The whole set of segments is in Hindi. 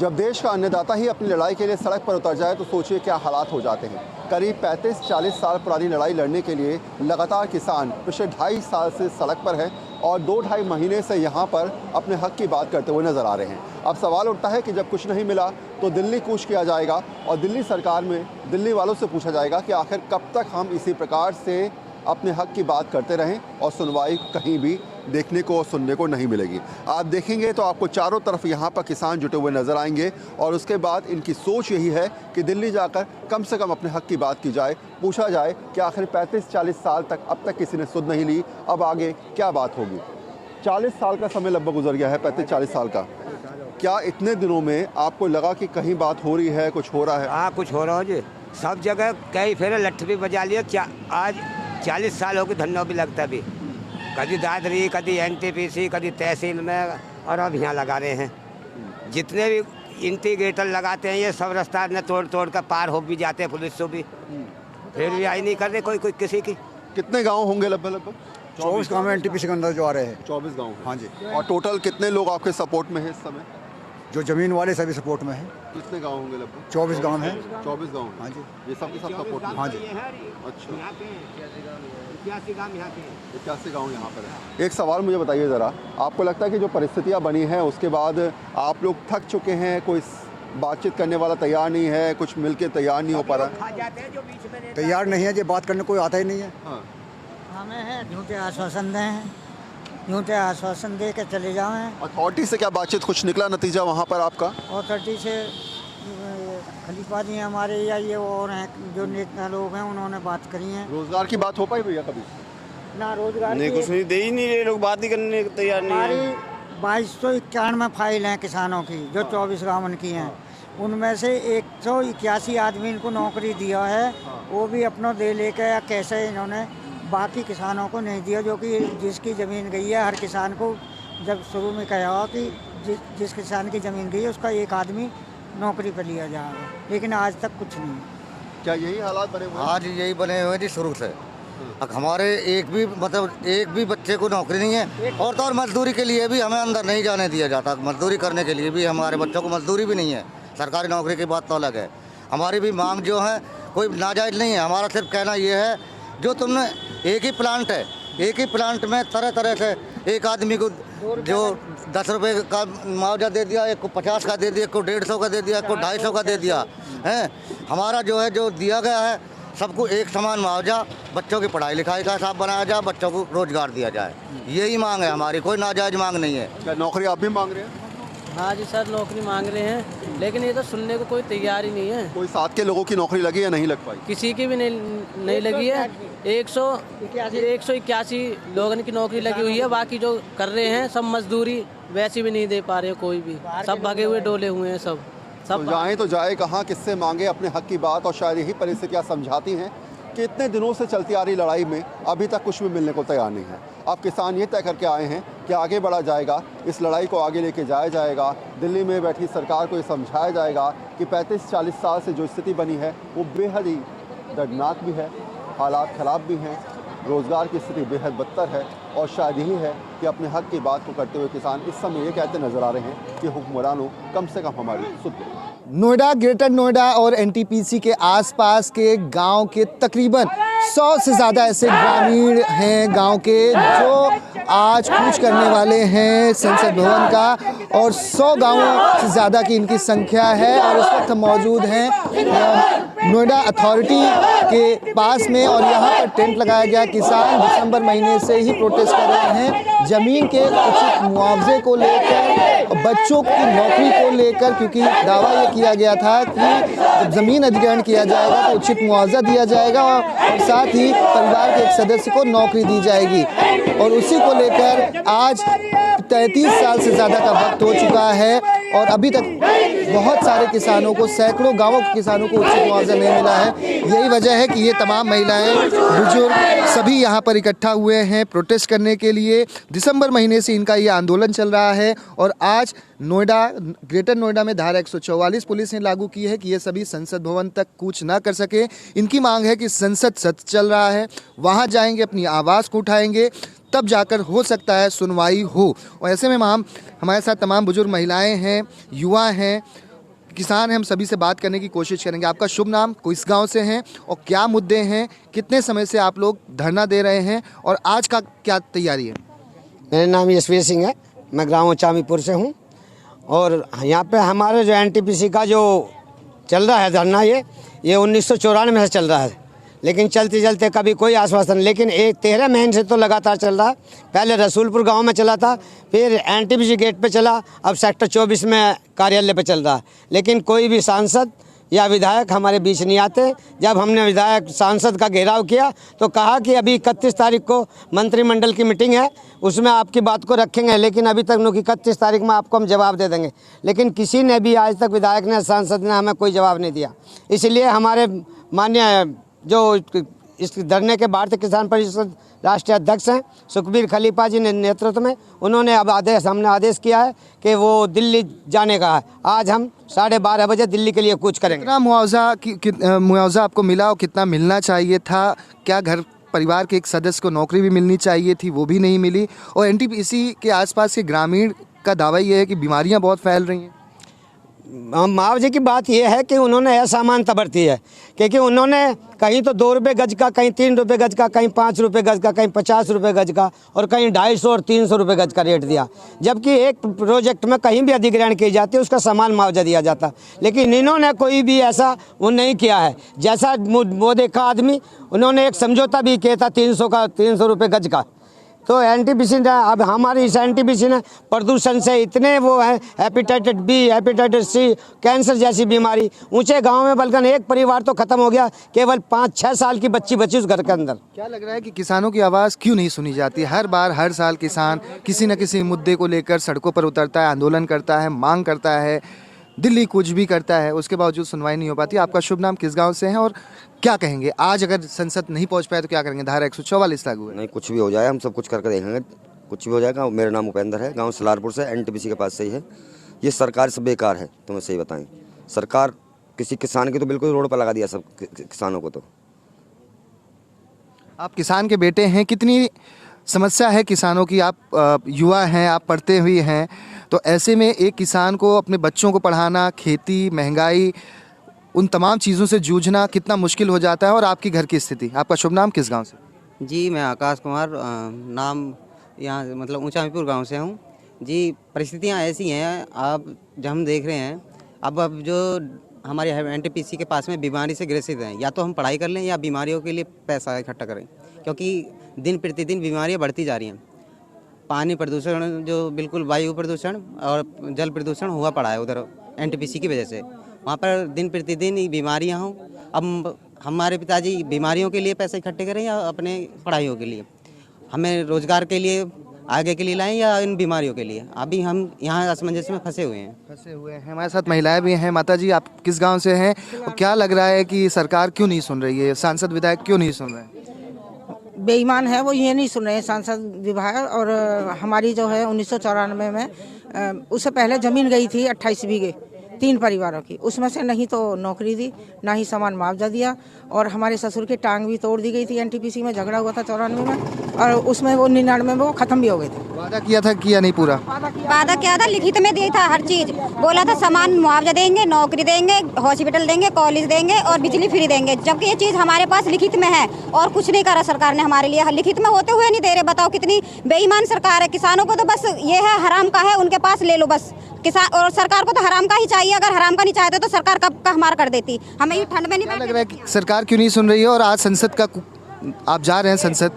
जब देश का अन्नदाता ही अपनी लड़ाई के लिए सड़क पर उतर जाए तो सोचिए क्या हालात हो जाते हैं। करीब 35-40 साल पुरानी लड़ाई लड़ने के लिए लगातार किसान पिछले 2.5 साल से सड़क पर हैं और 2-2.5 महीने से यहाँ पर अपने हक की बात करते हुए नजर आ रहे हैं। अब सवाल उठता है कि जब कुछ नहीं मिला तो दिल्ली कूच किया जाएगा और दिल्ली सरकार में दिल्ली वालों से पूछा जाएगा कि आखिर कब तक हम इसी प्रकार से अपने हक की बात करते रहें और सुनवाई कहीं भी देखने को और सुनने को नहीं मिलेगी। आप देखेंगे तो आपको चारों तरफ यहाँ पर किसान जुटे हुए नजर आएंगे और उसके बाद इनकी सोच यही है कि दिल्ली जाकर कम से कम अपने हक की बात की जाए, पूछा जाए कि आखिर 35-40 साल तक अब तक किसी ने सुध नहीं ली, अब आगे क्या बात होगी। 40 साल का समय लगभग गुजर गया है, 35-40 साल का। क्या इतने दिनों में आपको लगा कि कहीं बात हो रही है, कुछ हो रहा है? हाँ, कुछ हो रहा है जी। सब जगह कई फेरे लट्ठ भी बजा लिया। आज 40 साल हो गए, धन्नो भी लगता भी, कभी दादरी, कभी एनटीपीसी, कभी तहसील में, और अब यहाँ लगा रहे हैं। जितने भी इंटीग्रेटर लगाते हैं ये सब रास्ता न तोड़ तोड़ कर पार हो भी जाते हैं पुलिस से भी, फिर भी आई नहीं कर रहे कोई किसी की। कितने गांव होंगे लगभग? 24 गाँव में एनटीपीसी के अंदर जो आ रहे हैं। 24 गांव? हाँ जी। और टोटल कितने लोग आपके सपोर्ट में हैं इस समय? जो जमीन वाले सभी सपोर्ट में हैं। कितने गांव होंगे लगभग? 24 गाँव हैं। 24 गांव? हाँ जी। ये सब के सब सपोर्ट में? हाँ जी। अच्छा, 81 गाँव यहाँ पे हैं। 81 गाँव यहाँ पर है। एक सवाल मुझे बताइए ज़रा, आपको लगता है कि जो परिस्थितियाँ बनी हैं उसके बाद आप लोग थक चुके हैं, कोई बातचीत करने वाला तैयार नहीं है, कुछ मिलके तैयार नहीं हो पा रहा है? तैयार नहीं है, जो बात करने कोई आता ही नहीं है। हाँ। हमें है झूठे आश्वासन दें, झूठे आश्वासन दे के चले जाएं। अथॉरिटी से क्या बातचीत, कुछ निकला नतीजा वहाँ पर आपका? अथॉरिटी से खलीफा जी हमारे या ये और हैं जो नेता लोग हैं, उन्होंने बात करी है। रोजगार की बात हो पाई भैया कभी? ना रोजगार नहीं, कुछ नहीं, दे ही नहीं रहे लोग, बात ही करने को तैयार नहीं हमारी है। 2291 फाइल हैं किसानों की, जो 24 गाँव की हैं। उनमें से 181 आदमी को नौकरी दिया है, वो भी अपना दे लेकर या कैसे इन्होंने बाकी किसानों को नहीं दिया। जो कि जिसकी ज़मीन गई है, हर किसान को जब शुरू में कहा हो कि जिस किसान की ज़मीन गई है उसका एक आदमी नौकरी पर लिया जाएगा, लेकिन आज तक कुछ नहीं। क्या यही हालात बने हुए हैं? आज यही बने हुए जी शुरू से। अब हमारे एक भी बच्चे को नौकरी नहीं है, और तो और मजदूरी के लिए भी हमें अंदर नहीं जाने दिया जाता। मजदूरी करने के लिए भी हमारे बच्चों को मजदूरी भी नहीं है। सरकारी नौकरी की बात तो अलग है। हमारी भी मांग जो है कोई नाजायज़ नहीं है। हमारा सिर्फ कहना ये है, जो तुमने एक ही प्लांट है, एक ही प्लांट में तरह तरह से एक आदमी को जो 10 रुपये का मुआवजा दे दिया, एक को 50 का दे दिया, एक को 150 का दे दिया, एक को 250 का दे दिया है। हमारा जो है जो दिया गया है सबको एक समान मुआवजा, बच्चों की पढ़ाई लिखाई का हिसाब बनाया जाए, बच्चों को रोजगार दिया जाए, यही मांग है हमारी, कोई नाजायज मांग नहीं है। क्या नौकरी आप भी मांग रहे हैं? हाँ जी सर, नौकरी मांग रहे हैं, लेकिन ये तो सुनने को कोई तैयार ही नहीं है। कोई साथ के लोगों की नौकरी लगी या नहीं लग पाई? किसी की भी नहीं लगी है। 181 लोगों की नौकरी लगी हुई है, बाकी जो कर रहे हैं सब मजदूरी वैसी भी नहीं दे पा रहे, कोई भी सब भगे हुए डोले हुए हैं सब। तो जाएं तो जाए कहाँ, किससे मांगे अपने हक की बात। और शायद यही परिस्थितियाँ समझाती हैं कि इतने दिनों से चलती आ रही लड़ाई में अभी तक कुछ भी मिलने को तैयार नहीं है। अब किसान ये तय करके आए हैं कि आगे बढ़ा जाएगा, इस लड़ाई को आगे लेके जाया जाएगा। दिल्ली में बैठी सरकार को ये समझाया जाएगा कि 35-40 साल से जो स्थिति बनी है वो बेहद ही दर्दनाक भी है, हालात ख़राब भी हैं, रोज़गार की स्थिति बेहद बदतर है। और शायद यही है कि अपने हक की बात को करते हुए किसान इस समय ये कहते नज़र आ रहे हैं कि हुक्मरानों कम से कम हमारी सुन लो। नोएडा, ग्रेटर नोएडा और एनटीपीसी के आसपास के गांव के तकरीबन 100 से ज़्यादा ऐसे ग्रामीण हैं गांव के जो आज कूच करने वाले हैं संसद भवन का, और 100 गांवों से ज़्यादा की इनकी संख्या है। और इस वक्त मौजूद हैं नोएडा अथॉरिटी के पास में, और यहाँ पर टेंट लगाया गया। किसान दिसंबर महीने से ही प्रोटेस्ट कर रहे हैं ज़मीन के उचित मुआवजे को लेकर, बच्चों की नौकरी को लेकर, क्योंकि दावा ये किया गया था कि जब ज़मीन अधिग्रहण किया जाएगा तो उचित मुआवजा दिया जाएगा और साथ ही परिवार के एक सदस्य को नौकरी दी जाएगी। और उसी को लेकर आज 33 साल से ज़्यादा का वक्त हो चुका है और अभी तक बहुत सारे किसानों को, सैकड़ों गांवों के किसानों को उचित मुआवजा नहीं मिला है। यही वजह है कि ये तमाम महिलाएं, बुजुर्ग सभी यहाँ पर इकट्ठा हुए हैं प्रोटेस्ट करने के लिए। दिसंबर महीने से इनका ये आंदोलन चल रहा है और आज नोएडा, ग्रेटर नोएडा में धारा 144 पुलिस ने लागू की है कि ये सभी संसद भवन तक कूच ना कर सके। इनकी मांग है कि संसद सत्र चल रहा है, वहाँ जाएंगे, अपनी आवाज़ को उठाएंगे, तब जाकर हो सकता है सुनवाई हो। और ऐसे में हमारे साथ तमाम बुजुर्ग महिलाएं हैं, युवा हैं, किसान हैं, हम सभी से बात करने की कोशिश करेंगे। आपका शुभ नाम, किस गांव से हैं और क्या मुद्दे हैं, कितने समय से आप लोग धरना दे रहे हैं और आज का क्या तैयारी है? मेरा नाम यशवीर सिंह है, मैं ग्राम चामीपुर से हूँ। और यहाँ पे हमारे जो एनटीपीसी का जो चल रहा है धरना, ये 1994 से चल रहा है, लेकिन चलते चलते कभी कोई आश्वासन, लेकिन 13 महीने से तो लगातार चल रहा है। पहले रसूलपुर गांव में चला था, फिर एनटीपीसी गेट पे चला, अब सेक्टर 24 में कार्यालय पे चल रहा है, लेकिन कोई भी सांसद या विधायक हमारे बीच नहीं आते। जब हमने विधायक सांसद का घेराव किया तो कहा कि अभी 31 तारीख को मंत्रिमंडल की मीटिंग है, उसमें आपकी बात को रखेंगे, लेकिन अभी तक नो कि 31 तारीख में आपको हम जवाब दे देंगे, लेकिन किसी ने भी आज तक, विधायक ने, सांसद ने हमें कोई जवाब नहीं दिया। इसलिए हमारे माननीय जो इस धरने के भारतीय किसान परिषद राष्ट्रीय अध्यक्ष हैं सुखबीर खलीफा जी ने नेतृत्व में, उन्होंने अब हमने आदेश किया है कि वो दिल्ली जाने का है। आज हम 12:30 बजे दिल्ली के लिए कूच करेंगे। कितना मुआवजा आपको मिला और कितना मिलना चाहिए था? क्या घर परिवार के एक सदस्य को नौकरी भी मिलनी चाहिए थी, वो भी नहीं मिली? और एनटीपीसी के आसपास के ग्रामीण का दावा ये है कि बीमारियां बहुत फैल रही हैं। मुआवजे की बात यह है कि उन्होंने असमानता बरती है, क्योंकि उन्होंने कहीं तो 2 रुपये गज का, कहीं 3 रुपये गज का, कहीं 5 रुपये गज का, कहीं 50 रुपये गज का, और कहीं 250 और 300 रुपये गज का रेट दिया, जबकि एक प्रोजेक्ट में कहीं भी अधिग्रहण की जाती है उसका समान मुआवजा दिया जाता। लेकिन इन्होंने कोई भी ऐसा वो नहीं किया है। जैसा वो देखा आदमी, उन्होंने एक समझौता भी किया था 300 रुपये गज का। तो एनटीपीसी ने, अब हमारी इस एनटीपीसी ने प्रदूषण से इतने वो है, hepatitis B, hepatitis C, cancer जैसी बीमारी ऊंचे गांव में, बल्कि एक परिवार तो खत्म हो गया, केवल 5-6 साल की बच्ची बची उस घर के अंदर। क्या लग रहा है कि किसानों की आवाज़ क्यों नहीं सुनी जाती? हर बार, हर साल किसान किसी न किसी मुद्दे को लेकर सड़कों पर उतरता है, आंदोलन करता है, मांग करता है, दिल्ली कुछ भी करता है, उसके बावजूद सुनवाई नहीं हो पाती। आपका शुभ नाम, किस गांव से हैं और क्या कहेंगे? आज अगर संसद नहीं पहुंच पाए तो क्या करेंगे? धारा 144 लागू है। नहीं, कुछ भी हो जाए, हम सब कुछ करके देखेंगे, कुछ भी हो जाएगा। मेरा नाम उपेंद्र है, गांव सलारपुर से, एनटीपीसी के पास से ही है। ये सरकार सब बेकार है, तुम्हें सही बताएं। सरकार किसी किसान की तो बिल्कुल रोड पर लगा दिया सब किसानों को। तो आप किसान के बेटे हैं, कितनी समस्या है किसानों की? आप युवा हैं, आप पढ़ते हुए हैं, तो ऐसे में एक किसान को अपने बच्चों को पढ़ाना, खेती, महंगाई, उन तमाम चीज़ों से जूझना कितना मुश्किल हो जाता है। और आपकी घर की स्थिति? आपका शुभ नाम, किस गांव से? जी, मैं आकाश कुमार, नाम यहाँ मतलब ऊंचामीपुर गांव से हूँ जी। परिस्थितियाँ ऐसी हैं, आप जब हम देख रहे हैं, अब जो हमारे एनटीपीसी के पास में बीमारी से ग्रसित हैं, या तो हम पढ़ाई कर लें या बीमारियों के लिए पैसा इकट्ठा करें, क्योंकि दिन प्रतिदिन बीमारियाँ बढ़ती जा रही हैं। पानी प्रदूषण, जो बिल्कुल वायु प्रदूषण और जल प्रदूषण हुआ पड़ा है उधर एनटीपीसी की वजह से, वहाँ पर दिन प्रतिदिन बीमारियाँ हों। अब हमारे पिताजी बीमारियों के लिए पैसे इकट्ठे करें या अपने पढ़ाइयों के लिए, हमें रोजगार के लिए आगे के लिए लाएं या इन बीमारियों के लिए? अभी हम यहाँ असमंजस में फंसे हुए हैं। हमारे साथ महिलाएं भी हैं। माता जी, आप किस गांव से हैं और क्या लग रहा है कि सरकार क्यों नहीं सुन रही है, सांसद विधायक क्यों नहीं सुन रहे हैं? बेईमान है वो, ये नहीं सुन रहे हैं सांसद विधायक। और हमारी जो है 1994 में उससे पहले ज़मीन गई थी 28 बीघे 3 परिवारों की, उसमें से नहीं तो नौकरी दी, ना ही समान मुआवजा दिया, और हमारे ससुर की टांग भी तोड़ दी गई थी। एनटीपीसी में झगड़ा हुआ था 94 में, और उसमें वो 99 में वो खत्म भी हो गए थे। वादा किया था, किया नहीं पूरा? वादा किया था, लिखित में दिया था हर चीज, बोला था समान मुआवजा देंगे, नौकरी देंगे, हॉस्पिटल देंगे, कॉलेज देंगे और बिजली फ्री देंगे, जबकि ये चीज हमारे पास लिखित में है और कुछ नहीं करा सरकार ने हमारे लिए। लिखित में होते हुए नहीं दे रहे। बताओ कितनी बेईमान सरकार है। किसानों को तो बस ये है, हराम का है उनके पास ले लो बस। किसान और सरकार को तो हराम का ही चाहिए। अगर हराम का नहीं चाहते तो सरकार कब का हमारा कर देती। हमें ये ठंड में नहीं लग रहा है कि सरकार क्यों नहीं सुन रही है? और आज संसद का आप जा रहे हैं संसद,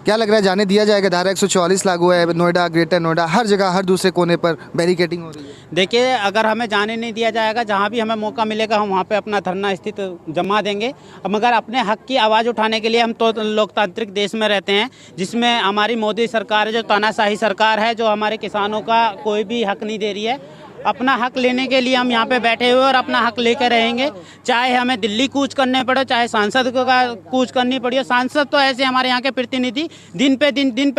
क्या लग रहा है जाने दिया जाएगा? धारा 144 लागू है, नोएडा, ग्रेटर नोएडा, हर जगह, हर दूसरे कोने पर बैरिकेडिंग हो रही है। देखिए, अगर हमें जाने नहीं दिया जाएगा, जहाँ भी हमें मौका मिलेगा हम वहाँ पे अपना धरना स्थिति जमा देंगे। मगर अपने हक की आवाज़ उठाने के लिए हम तो लोकतांत्रिक देश में रहते हैं, जिसमें हमारी मोदी सरकार है, जो तानाशाही सरकार है, जो हमारे किसानों का कोई भी हक नहीं दे रही है। अपना हक लेने के लिए हम यहाँ पे बैठे हुए और अपना हक लेकर रहेंगे, चाहे हमें दिल्ली कूच करने पड़े, चाहे सांसद का कूच करनी पड़ी। सांसद तो ऐसे हमारे यहाँ के प्रतिनिधि दिन पे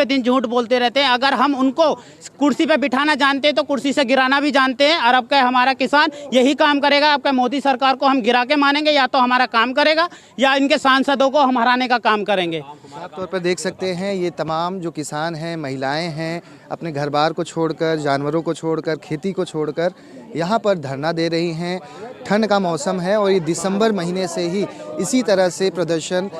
दिन झूठ बोलते रहते हैं। अगर हम उनको कुर्सी पे बिठाना जानते हैं तो कुर्सी से गिराना भी जानते हैं। और अब का हमारा किसान यही काम करेगा। अब का मोदी सरकार को हम गिरा के मानेंगे, या तो हमारा काम करेगा या इनके सांसदों को हम हराने का काम करेंगे। साफ तौर पर देख सकते हैं ये तमाम जो किसान हैं, महिलाएं हैं, अपने घर बार को छोड़कर, जानवरों को छोड़कर, खेती को छोड़कर यहाँ पर धरना दे रही हैं। ठंड का मौसम है और ये दिसंबर महीने से ही इसी तरह से प्रदर्शन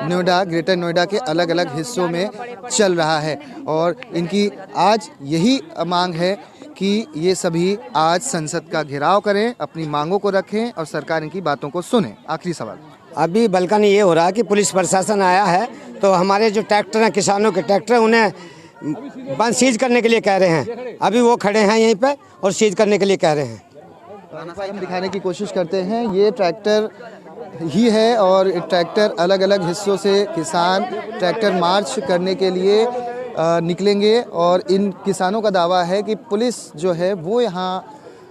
नोएडा, ग्रेटर नोएडा के अलग अलग हिस्सों में चल रहा है और इनकी आज यही मांग है कि ये सभी आज संसद का घेराव करें, अपनी मांगों को रखें और सरकार इनकी बातों को सुने। आखिरी सवाल, अभी बल्कि ये हो रहा है कि पुलिस प्रशासन आया है तो हमारे जो ट्रैक्टर हैं, किसानों के ट्रैक्टर, उन्हें बंद सीज करने के लिए कह रहे हैं। अभी वो खड़े हैं यहीं पे और सीज करने के लिए कह रहे हैं। हम दिखाने की कोशिश करते हैं, ये ट्रैक्टर ही है और ट्रैक्टर अलग अलग हिस्सों से किसान ट्रैक्टर मार्च करने के लिए निकलेंगे और इन किसानों का दावा है कि पुलिस जो है वो यहाँ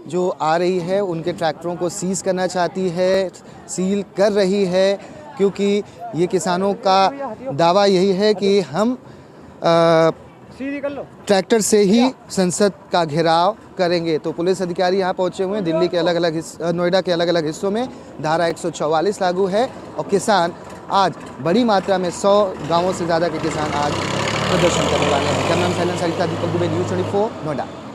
जो आ रही है उनके ट्रैक्टरों को सीज करना चाहती है, सील कर रही है, क्योंकि ये किसानों का दावा यही है कि हम ट्रैक्टर से ही संसद का घेराव करेंगे। तो पुलिस अधिकारी यहाँ पहुँचे हुए हैं। दिल्ली के अलग अलग नोएडा के अलग अलग हिस्सों में धारा 144 लागू है और किसान आज बड़ी मात्रा में 100 गांवों से ज़्यादा के किसान आज प्रदर्शन करने वाले हैं। कैमरामैन सरिता दीपक दुबे, न्यूज़ 24 नोएडा।